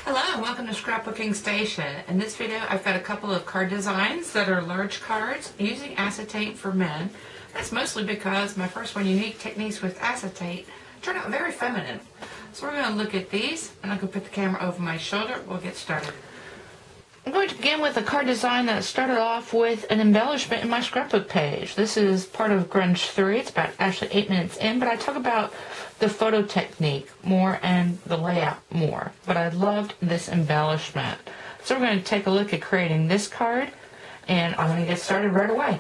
Hello and welcome to Scrapbooking Station. In this video I've got a couple of card designs that are large cards using acetate for men. That's mostly because my first one, Unique Techniques with Acetate, turned out very feminine. So we're going to look at these and I'm going to put the camera over my shoulder. We'll get started. I'm going to begin with a card design that started off with an embellishment in my scrapbook page. This is part of Grunge 3. It's about actually 8 minutes in, but I talk about the photo technique more and the layout more. But I loved this embellishment. So we're going to take a look at creating this card, and I'm going to get started right away.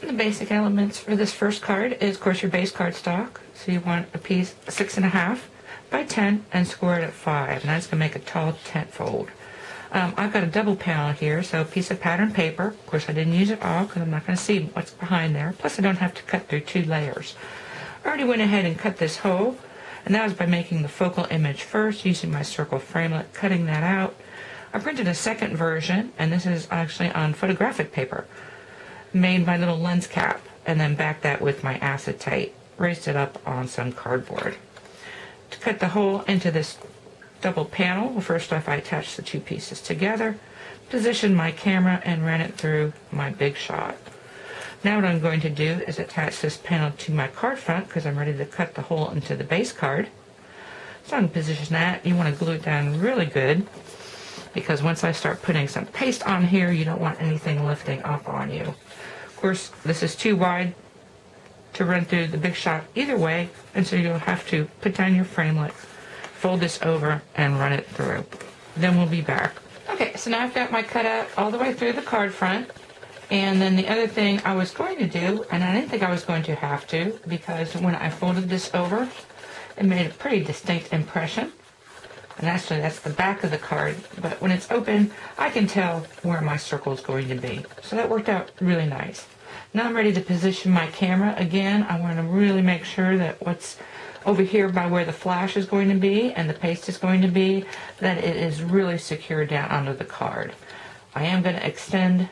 The basic elements for this first card is, of course, your base cardstock. So you want a piece 6.5 by 10 and square it at 5, and that's going to make a tall tent fold. I've got a double panel here, so a piece of pattern paper. Of course, I didn't use it all because I'm not going to see what's behind there. Plus, I don't have to cut through 2 layers. I already went ahead and cut this hole, and that was by making the focal image first, using my circle framelit, cutting that out. I printed a second version, and this is actually on photographic paper. Made my little lens cap, and then backed that with my acetate. Raised it up on some cardboard. To cut the hole into this double panel, well, first off I attached the 2 pieces together, positioned my camera, and ran it through my big shot. Now what I'm going to do is attach this panel to my card front because I'm ready to cut the hole into the base card. So I'm going to position that. You want to glue it down really good because once I start putting some paste on here, you don't want anything lifting up on you. Of course, this is too wide to run through the big shot either way, and so you'll have to put down your framelit, fold this over, and run it through. Then we'll be back. Okay, so now I've got my cutout all the way through the card front. And then the other thing I was going to do, and I didn't think I was going to have to, because when I folded this over, it made a pretty distinct impression. And actually, that's the back of the card. But when it's open, I can tell where my circle is going to be. So that worked out really nice. Now I'm ready to position my camera. Again, I want to really make sure that what's over here by where the flash is going to be and the paste is going to be, that it is really secure down under the card. I am going to extend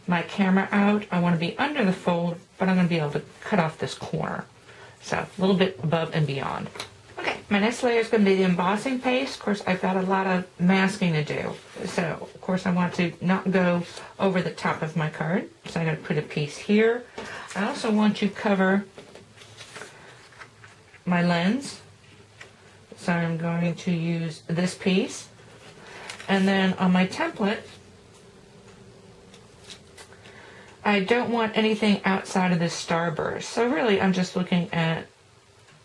my camera out. I want to be under the fold, but I'm going to be able to cut off this corner. So a little bit above and beyond. Okay, my next layer is going to be the embossing paste. Of course, I've got a lot of masking to do. So, of course, I want to not go over the top of my card. So I'm going to put a piece here. I also want to cover my lens. So I'm going to use this piece. And then on my template, I don't want anything outside of this starburst. So really, I'm just looking at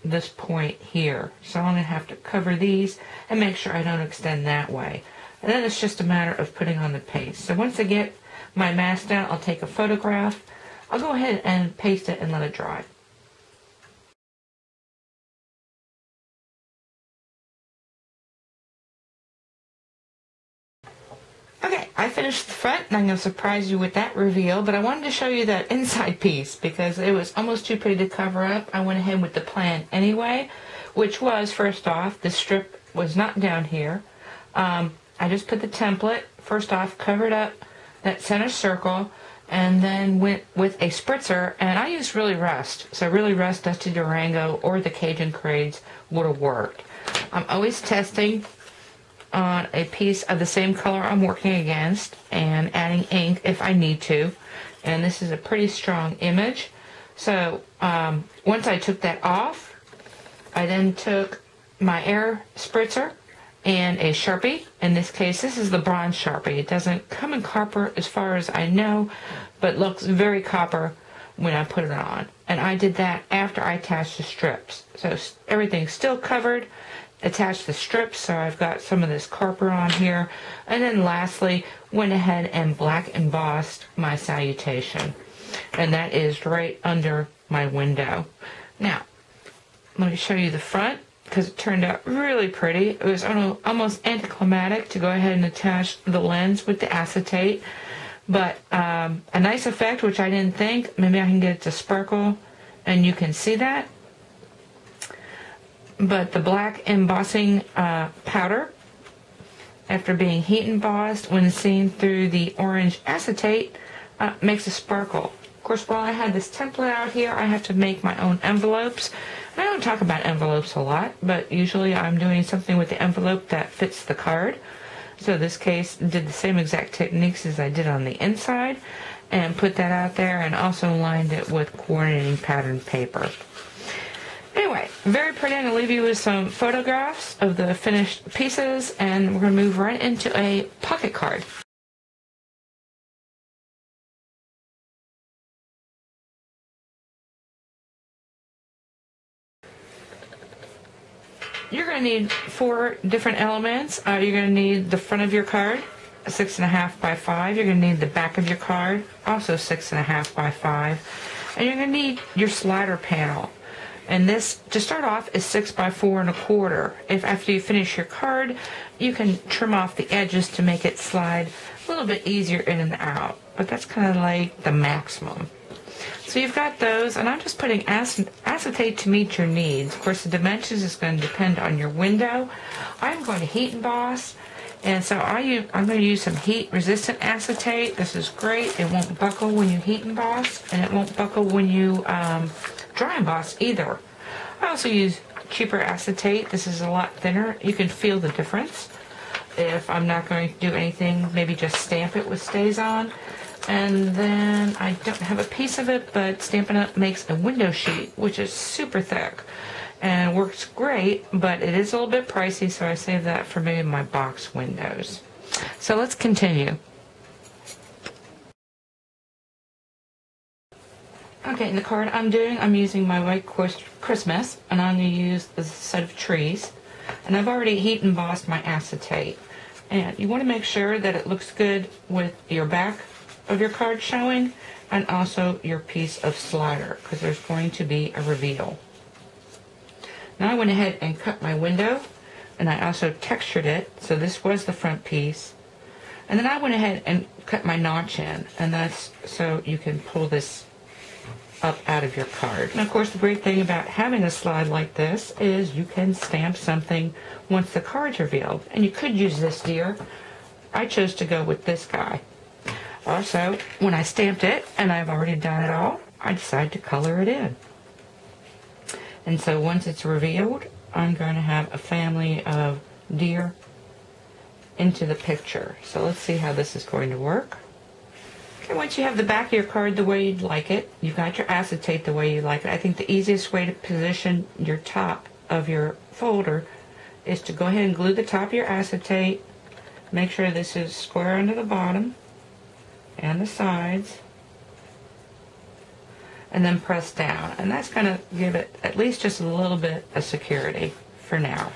this point here. So I'm going to have to cover these and make sure I don't extend that way. And then it's just a matter of putting on the paste. So once I get my mask down, I'll take a photograph. I'll go ahead and paste it and let it dry. Okay, I finished the front, and I'm going to surprise you with that reveal, but I wanted to show you that inside piece because it was almost too pretty to cover up. I went ahead with the plan anyway, which was, first off, the strip was not down here. I just put the template, first off, covered up that center circle, and then went with a spritzer, and I used Really Rust. So Really Rust, Dusty Durango, or the Cajun Crades would have worked. I'm always testing on a piece of the same color I'm working against and adding ink if I need to. And this is a pretty strong image. So once I took that off, I then took my air spritzer and a Sharpie. In this case, this is the bronze Sharpie. It doesn't come in copper as far as I know, but looks very copper when I put it on. And I did that after I attached the strips. So everything's still covered. Attached the strips, so I've got some of this copper on here, and then lastly went ahead and black embossed my salutation, and that is right under my window. Now let me show you the front because it turned out really pretty. It was almost anticlimactic to go ahead and attach the lens with the acetate, but a nice effect, which I didn't think. Maybe I can get it to sparkle and you can see that. But the black embossing powder, after being heat embossed, when seen through the orange acetate, makes a sparkle. Of course, while I had this template out here, I have to make my own envelopes. I don't talk about envelopes a lot, but usually I'm doing something with the envelope that fits the card. So this case did the same exact techniques as I did on the inside and put that out there, and also lined it with coordinating pattern paper. Anyway, very pretty. I'm going to leave you with some photographs of the finished pieces, and we're going to move right into a pocket card. You're going to need 4 different elements. You're going to need the front of your card, 6.5 by 5. You're going to need the back of your card, also 6.5 by 5. And you're going to need your slider panel. And this, to start off, is 6 by 4.25. If after you finish your card, you can trim off the edges to make it slide a little bit easier in and out. But that's kind of like the maximum. So you've got those, and I'm just putting acetate to meet your needs. Of course, the dimensions is going to depend on your window. I'm going to heat emboss, and so I'm going to use some heat-resistant acetate. This is great. It won't buckle when you heat emboss, and it won't buckle when you dry emboss either. I also use cheaper acetate. This is a lot thinner. You can feel the difference. If I'm not going to do anything, maybe just stamp it with StazOn. And then I don't have a piece of it, but Stampin' Up! Makes a window sheet, which is super thick and works great, but it is a little bit pricey, so I save that for maybe my box windows. So let's continue. Okay, in the card I'm using my white Christmas, and I'm going to use a set of trees. And I've already heat embossed my acetate. And you want to make sure that it looks good with your back of your card showing, and also your piece of slider, because there's going to be a reveal. Now I went ahead and cut my window, and I also textured it, so this was the front piece. And then I went ahead and cut my notch in, and that's so you can pull this up out of your card. And of course, the great thing about having a slide like this is you can stamp something once the card's revealed. And you could use this deer. I chose to go with this guy. Also, when I stamped it, and I've already done it all, I decided to color it in. And so once it's revealed, I'm going to have a family of deer into the picture. So let's see how this is going to work. Okay, once you have the back of your card the way you'd like it, you've got your acetate the way you like it, I think the easiest way to position your top of your folder is to go ahead and glue the top of your acetate. Make sure this is square under the bottom and the sides, and then press down, and that's going to give it at least just a little bit of security for now.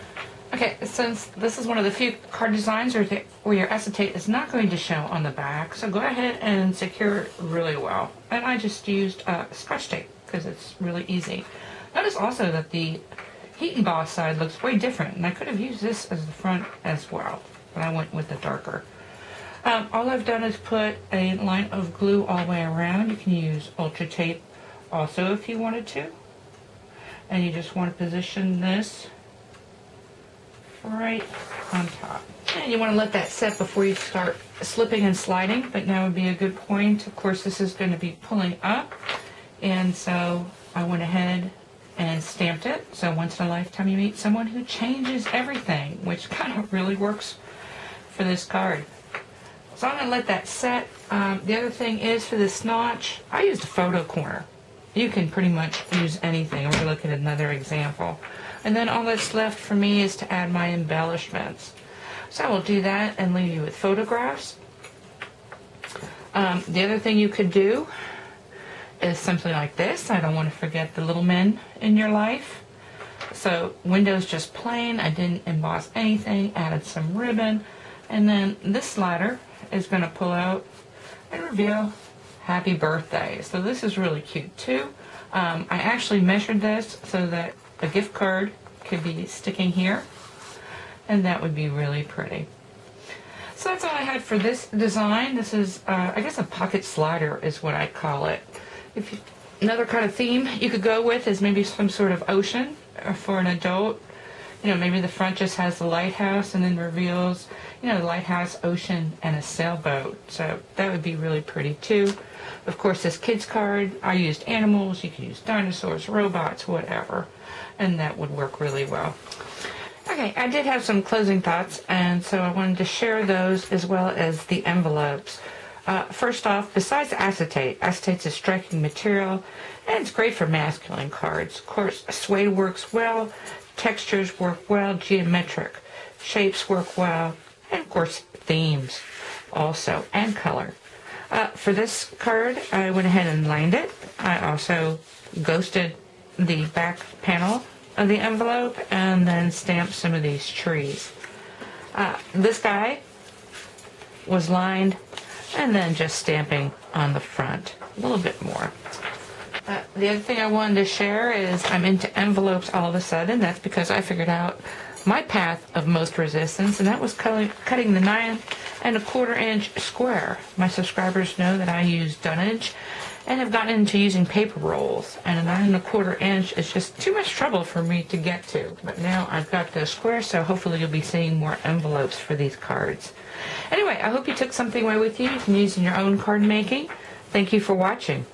Okay, since this is one of the few card designs where your acetate is not going to show on the back, so go ahead and secure it really well. And I just used Scotch tape because it's really easy. Notice also that the heat emboss side looks way different, and I could have used this as the front as well, but I went with the darker. All I've done is put a line of glue all the way around. You can use Ultra Tape also if you wanted to. And you just want to position this right on top. And you want to let that set before you start slipping and sliding, but now would be a good point. Of course, this is going to be pulling up, and so I went ahead and stamped it. So once in a lifetime you meet someone who changes everything, which kind of really works for this card. So I'm going to let that set. The other thing is for this notch, I used a photo corner. You can pretty much use anything. We're going to look at another example. And then all that's left for me is to add my embellishments. So I will do that and leave you with photographs. The other thing you could do is something like this. I don't want to forget the little men in your life. So windows just plain. I didn't emboss anything. Added some ribbon. And then this slider is going to pull out and reveal happy birthday. So this is really cute too. I actually measured this so that a gift card could be sticking here, and that would be really pretty. So that's all I had for this design. This is, I guess, a pocket slider is what I call it. Another kind of theme you could go with is maybe some sort of ocean for an adult. You know, maybe the front just has the lighthouse and then reveals, you know, the lighthouse, ocean, and a sailboat. So that would be really pretty too. Of course, this kids card, I used animals. You could use dinosaurs, robots, whatever. And that would work really well. Okay, I did have some closing thoughts, and so I wanted to share those as well as the envelopes. First off, besides acetate, acetate's a striking material, and it's great for masculine cards. Of course, suede works well, textures work well, geometric shapes work well, and of course, themes also, and color. For this card, I went ahead and lined it. I also ghosted the back panel of the envelope and then stamped some of these trees. This guy was lined and then just stamping on the front a little bit more. The other thing I wanted to share is I'm into envelopes all of a sudden. That's because I figured out my path of most resistance, and that was cutting the 9 1/4 inch square. My subscribers know that I use dunnage and have gotten into using paper rolls, and a 9 1/4 inch is just too much trouble for me to get to. But now I've got the square, so hopefully you'll be seeing more envelopes for these cards. Anyway, I hope you took something away with you. You can use in your own card making. Thank you for watching.